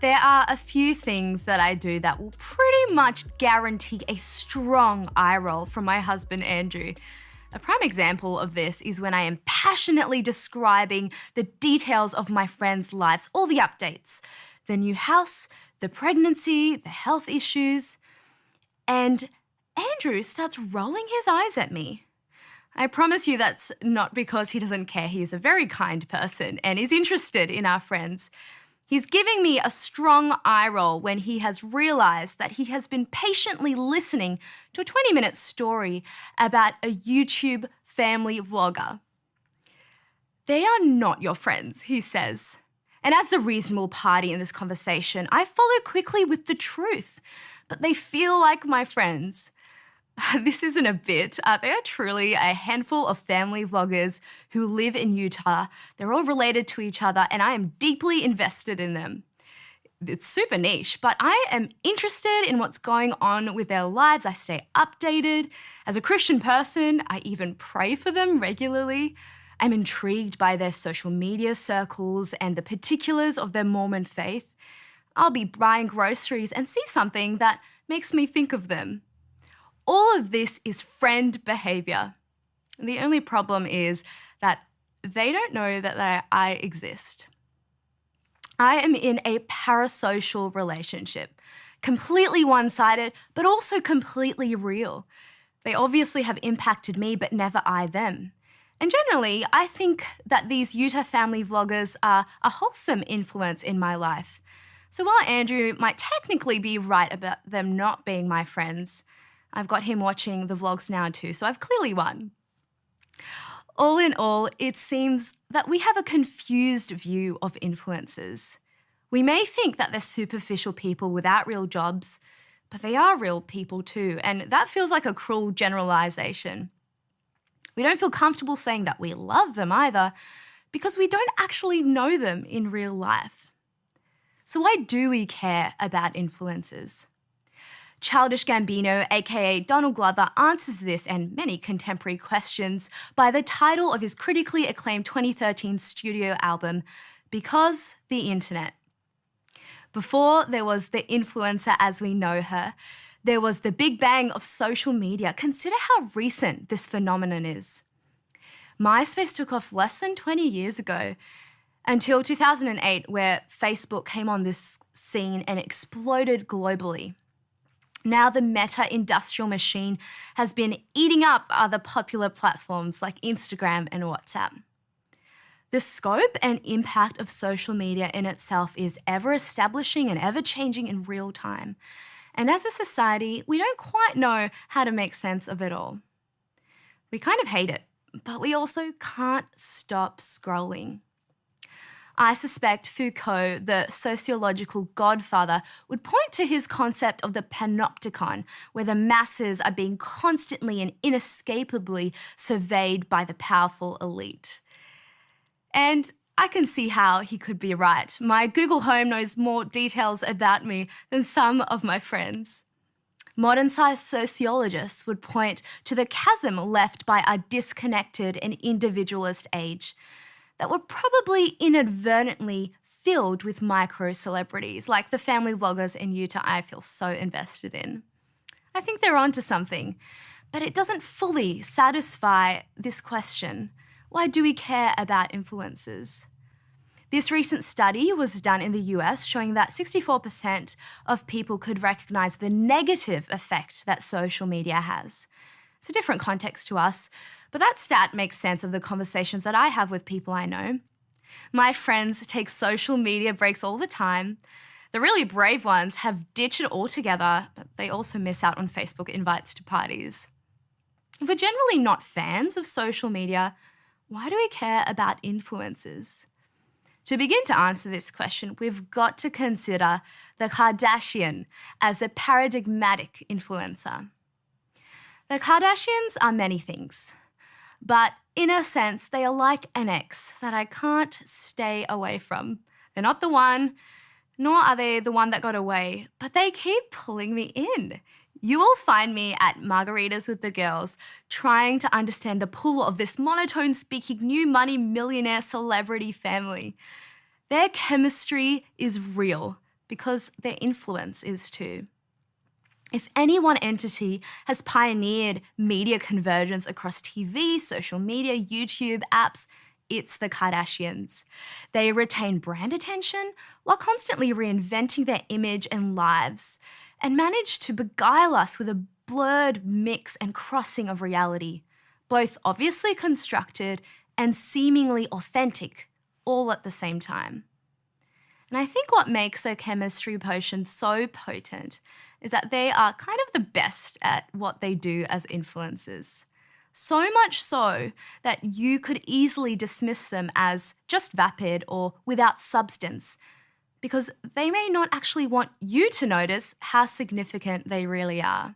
There are a few things that I do that will pretty much guarantee a strong eye roll from my husband, Andrew. A prime example of this is when I am passionately describing the details of my friends' lives, all the updates, the new house, the pregnancy, the health issues, and Andrew starts rolling his eyes at me. I promise you that's not because he doesn't care. He is a very kind person and is interested in our friends. He's giving me a strong eye roll when he has realised that he has been patiently listening to a 20-minute story about a YouTube family vlogger. They are not your friends, he says. And as the reasonable party in this conversation, I follow quickly with the truth, but they feel like my friends. This isn't a bit. They are truly a handful of family vloggers who live in Utah. They're all related to each other and I am deeply invested in them. It's super niche, but I am interested in what's going on with their lives. I stay updated. As a Christian person, I even pray for them regularly. I'm intrigued by their social media circles and the particulars of their Mormon faith. I'll be buying groceries and see something that makes me think of them. All of this is friend behaviour. The only problem is that they don't know that I exist. I am in a parasocial relationship, completely one-sided, but also completely real. They obviously have impacted me, but never I them. And generally, I think that these Utah family vloggers are a wholesome influence in my life. So while Andrew might technically be right about them not being my friends, I've got him watching the vlogs now too, so I've clearly won. All in all, it seems that we have a confused view of influencers. We may think that they're superficial people without real jobs, but they are real people too, and that feels like a cruel generalization. We don't feel comfortable saying that we love them either, because we don't actually know them in real life. So why do we care about influencers? Childish Gambino, aka Donald Glover, answers this and many contemporary questions by the title of his critically acclaimed 2013 studio album, Because the Internet. Before there was the influencer as we know her, there was the big bang of social media. Consider how recent this phenomenon is. MySpace took off less than 20 years ago, until 2008, where Facebook came on this scene and exploded globally. Now the meta-industrial machine has been eating up other popular platforms like Instagram and WhatsApp. The scope and impact of social media in itself is ever-establishing and ever-changing in real time. And as a society, we don't quite know how to make sense of it all. We kind of hate it, but we also can't stop scrolling. I suspect Foucault, the sociological godfather, would point to his concept of the panopticon, where the masses are being constantly and inescapably surveyed by the powerful elite. And I can see how he could be right. My Google Home knows more details about me than some of my friends. Modern sociologists would point to the chasm left by our disconnected and individualist age that were probably inadvertently filled with micro-celebrities, like the family vloggers in Utah I feel so invested in. I think they're onto something, but it doesn't fully satisfy this question. Why do we care about influencers? This recent study was done in the US showing that 64% of people could recognise the negative effect that social media has. It's a different context to us, but that stat makes sense of the conversations that I have with people I know. My friends take social media breaks all the time. The really brave ones have ditched it altogether, but they also miss out on Facebook invites to parties. If we're generally not fans of social media, why do we care about influencers? To begin to answer this question, we've got to consider the Kardashian as a paradigmatic influencer. The Kardashians are many things, but in a sense, they are like an ex that I can't stay away from. They're not the one, nor are they the one that got away, but they keep pulling me in. You will find me at margaritas with the girls, trying to understand the pull of this monotone-speaking new money millionaire celebrity family. Their chemistry is real, because their influence is too. If any one entity has pioneered media convergence across TV, social media, YouTube, apps, it's the Kardashians. They retain brand attention while constantly reinventing their image and lives, and manage to beguile us with a blurred mix and crossing of reality, both obviously constructed and seemingly authentic, all at the same time. And I think what makes a chemistry potion so potent is that they are kind of the best at what they do as influencers. So much so that you could easily dismiss them as just vapid or without substance, because they may not actually want you to notice how significant they really are.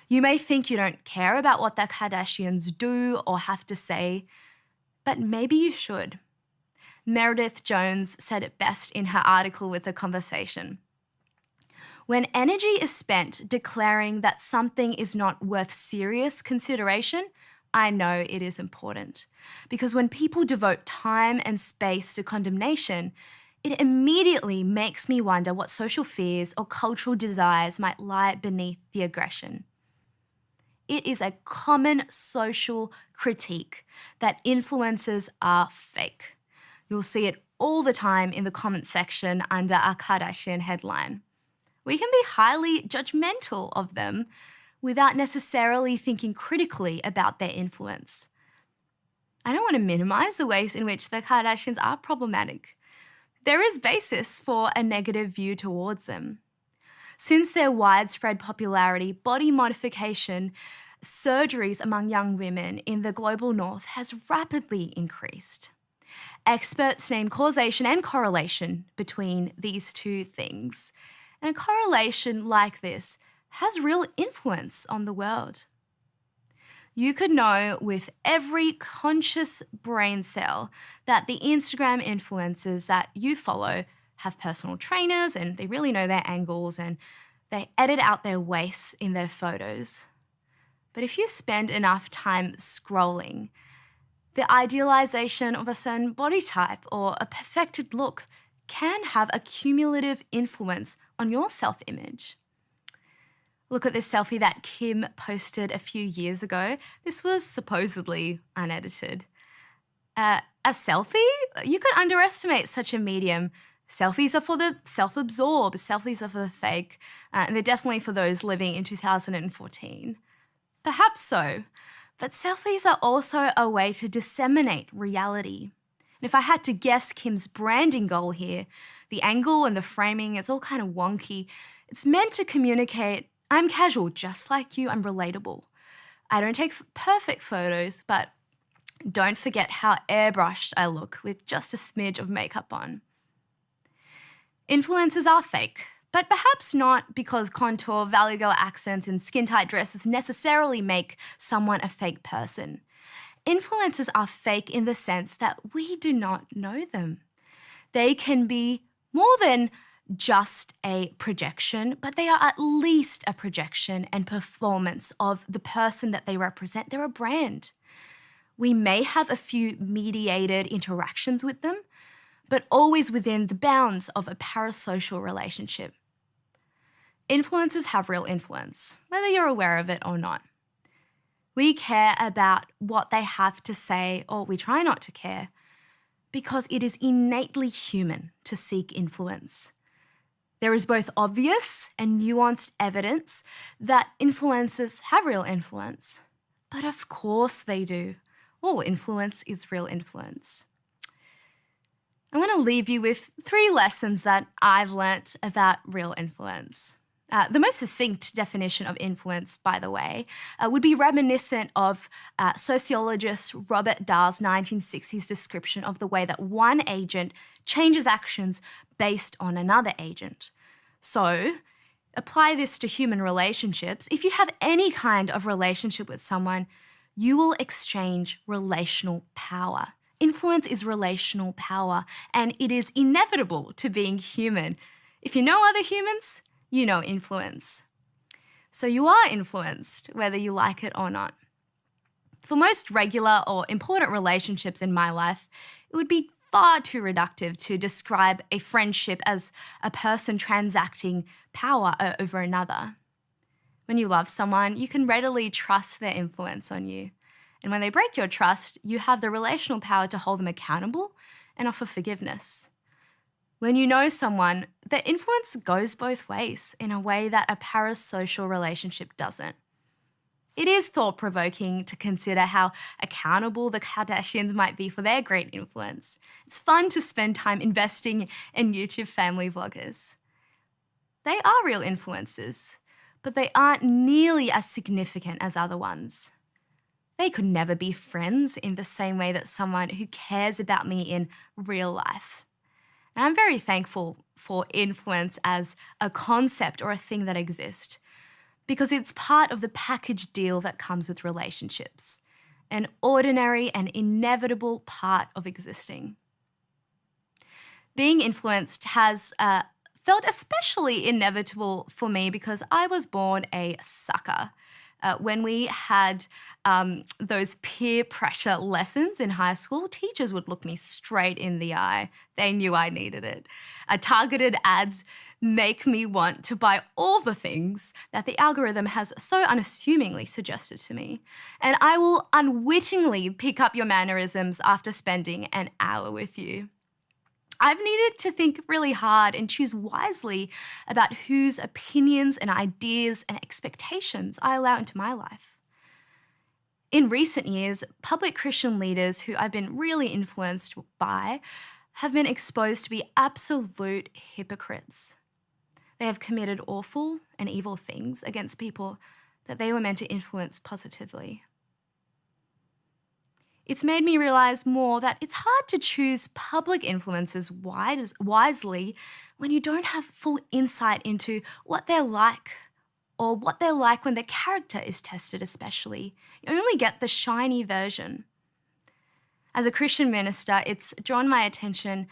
You may think you don't care about what the Kardashians do or have to say, but maybe you should. Meredith Jones said it best in her article with The Conversation. When energy is spent declaring that something is not worth serious consideration, I know it is important. Because when people devote time and space to condemnation, it immediately makes me wonder what social fears or cultural desires might lie beneath the aggression. It is a common social critique that influencers are fake. You'll see it all the time in the comment section under a Kardashian headline. We can be highly judgmental of them without necessarily thinking critically about their influence. I don't want to minimize the ways in which the Kardashians are problematic. There is basis for a negative view towards them. Since their widespread popularity, body modification surgeries among young women in the global north has rapidly increased. Experts name causation and correlation between these two things. And a correlation like this has real influence on the world. You could know with every conscious brain cell that the Instagram influencers that you follow have personal trainers and they really know their angles and they edit out their waists in their photos. But if you spend enough time scrolling, the idealization of a certain body type or a perfected look can have a cumulative influence on your self-image. Look at this selfie that Kim posted a few years ago. This was supposedly unedited. A selfie? You could underestimate such a medium. Selfies are for the self-absorbed, selfies are for the fake, and they're definitely for those living in 2014. Perhaps so, but selfies are also a way to disseminate reality. And if I had to guess Kim's branding goal here, the angle and the framing, it's all kind of wonky. It's meant to communicate, I'm casual, just like you, I'm relatable. I don't take perfect photos, but don't forget how airbrushed I look with just a smidge of makeup on. Influencers are fake, but perhaps not because contour, Valley Girl accents, and skin-tight dresses necessarily make someone a fake person. Influencers are fake in the sense that we do not know them. They can be more than just a projection, but they are at least a projection and performance of the person that they represent. They're a brand. We may have a few mediated interactions with them, but always within the bounds of a parasocial relationship. Influencers have real influence, whether you're aware of it or not. We care about what they have to say, or we try not to care, because it is innately human to seek influence. There is both obvious and nuanced evidence that influencers have real influence. But of course they do. All influence is real influence. I want to leave you with 3 lessons that I've learnt about real influence. The most succinct definition of influence, by the way, would be reminiscent of sociologist Robert Dahl's 1960s description of the way that one agent changes actions based on another agent. So, apply this to human relationships. If you have any kind of relationship with someone, you will exchange relational power. Influence is relational power, and it is inevitable to being human. If you know other humans, you know influence. So you are influenced, whether you like it or not. For most regular or important relationships in my life, it would be far too reductive to describe a friendship as a person transacting power over another. When you love someone, you can readily trust their influence on you. And when they break your trust, you have the relational power to hold them accountable and offer forgiveness. When you know someone, their influence goes both ways in a way that a parasocial relationship doesn't. It is thought-provoking to consider how accountable the Kardashians might be for their great influence. It's fun to spend time investing in YouTube family vloggers. They are real influencers, but they aren't nearly as significant as other ones. They could never be friends in the same way that someone who cares about me in real life. And I'm very thankful for influence as a concept or a thing that exists, because it's part of the package deal that comes with relationships, an ordinary and inevitable part of existing. Being influenced has felt especially inevitable for me because I was born a sucker. When we had those peer pressure lessons in high school, teachers would look me straight in the eye. They knew I needed it. Targeted ads make me want to buy all the things that the algorithm has so unassumingly suggested to me. And I will unwittingly pick up your mannerisms after spending an hour with you. I've needed to think really hard and choose wisely about whose opinions and ideas and expectations I allow into my life. In recent years, public Christian leaders who I've been really influenced by have been exposed to be absolute hypocrites. They have committed awful and evil things against people that they were meant to influence positively. It's made me realize more that it's hard to choose public influences wisely when you don't have full insight into what they're like or what they're like when their character is tested especially. You only get the shiny version. As a Christian minister, it's drawn my attention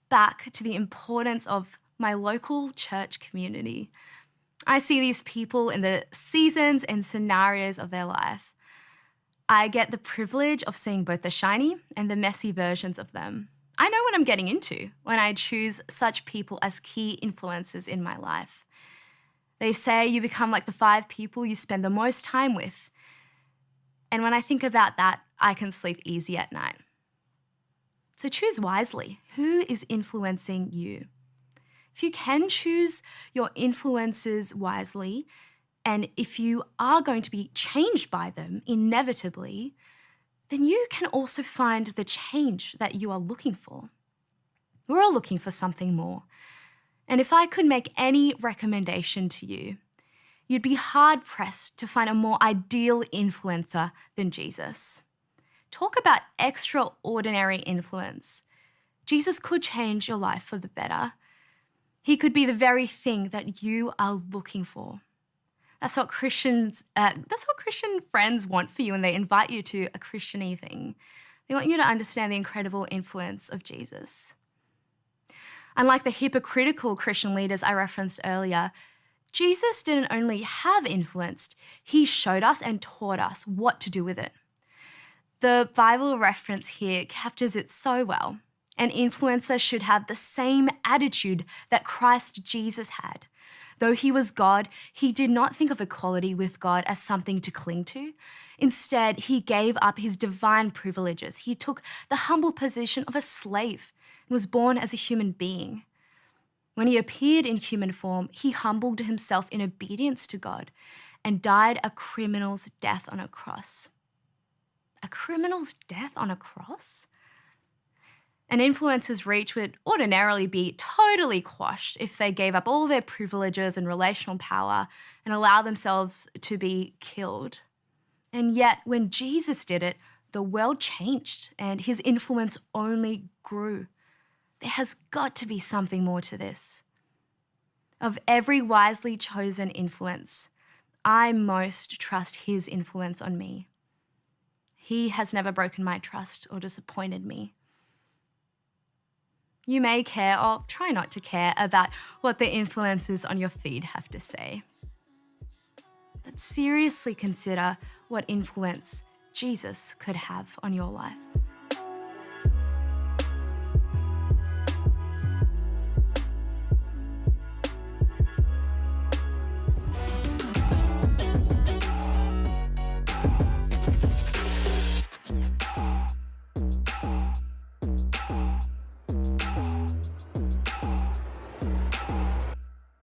back to the importance of my local church community. I see these people in the seasons and scenarios of their life. I get the privilege of seeing both the shiny and the messy versions of them. I know what I'm getting into when I choose such people as key influencers in my life. They say you become like the 5 people you spend the most time with. And when I think about that, I can sleep easy at night. So choose wisely. Who is influencing you? If you can choose your influences wisely, and if you are going to be changed by them inevitably, then you can also find the change that you are looking for. We're all looking for something more. And if I could make any recommendation to you, you'd be hard-pressed to find a more ideal influencer than Jesus. Talk about extraordinary influence. Jesus could change your life for the better. He could be the very thing that you are looking for. That's what Christian friends want for you when they invite you to a Christian-y thing. They want you to understand the incredible influence of Jesus. Unlike the hypocritical Christian leaders I referenced earlier, Jesus didn't only have influence, he showed us and taught us what to do with it. The Bible reference here captures it so well. An influencer should have the same attitude that Christ Jesus had. Though he was God, he did not think of equality with God as something to cling to. Instead, he gave up his divine privileges. He took the humble position of a slave and was born as a human being. When he appeared in human form, he humbled himself in obedience to God and died a criminal's death on a cross. A criminal's death on a cross? An influencer's reach would ordinarily be totally quashed if they gave up all their privileges and relational power and allowed themselves to be killed. And yet, when Jesus did it, the world changed and his influence only grew. There has got to be something more to this. Of every wisely chosen influence, I most trust his influence on me. He has never broken my trust or disappointed me. You may care, or try not to care, about what the influencers on your feed have to say. But seriously consider what influence Jesus could have on your life.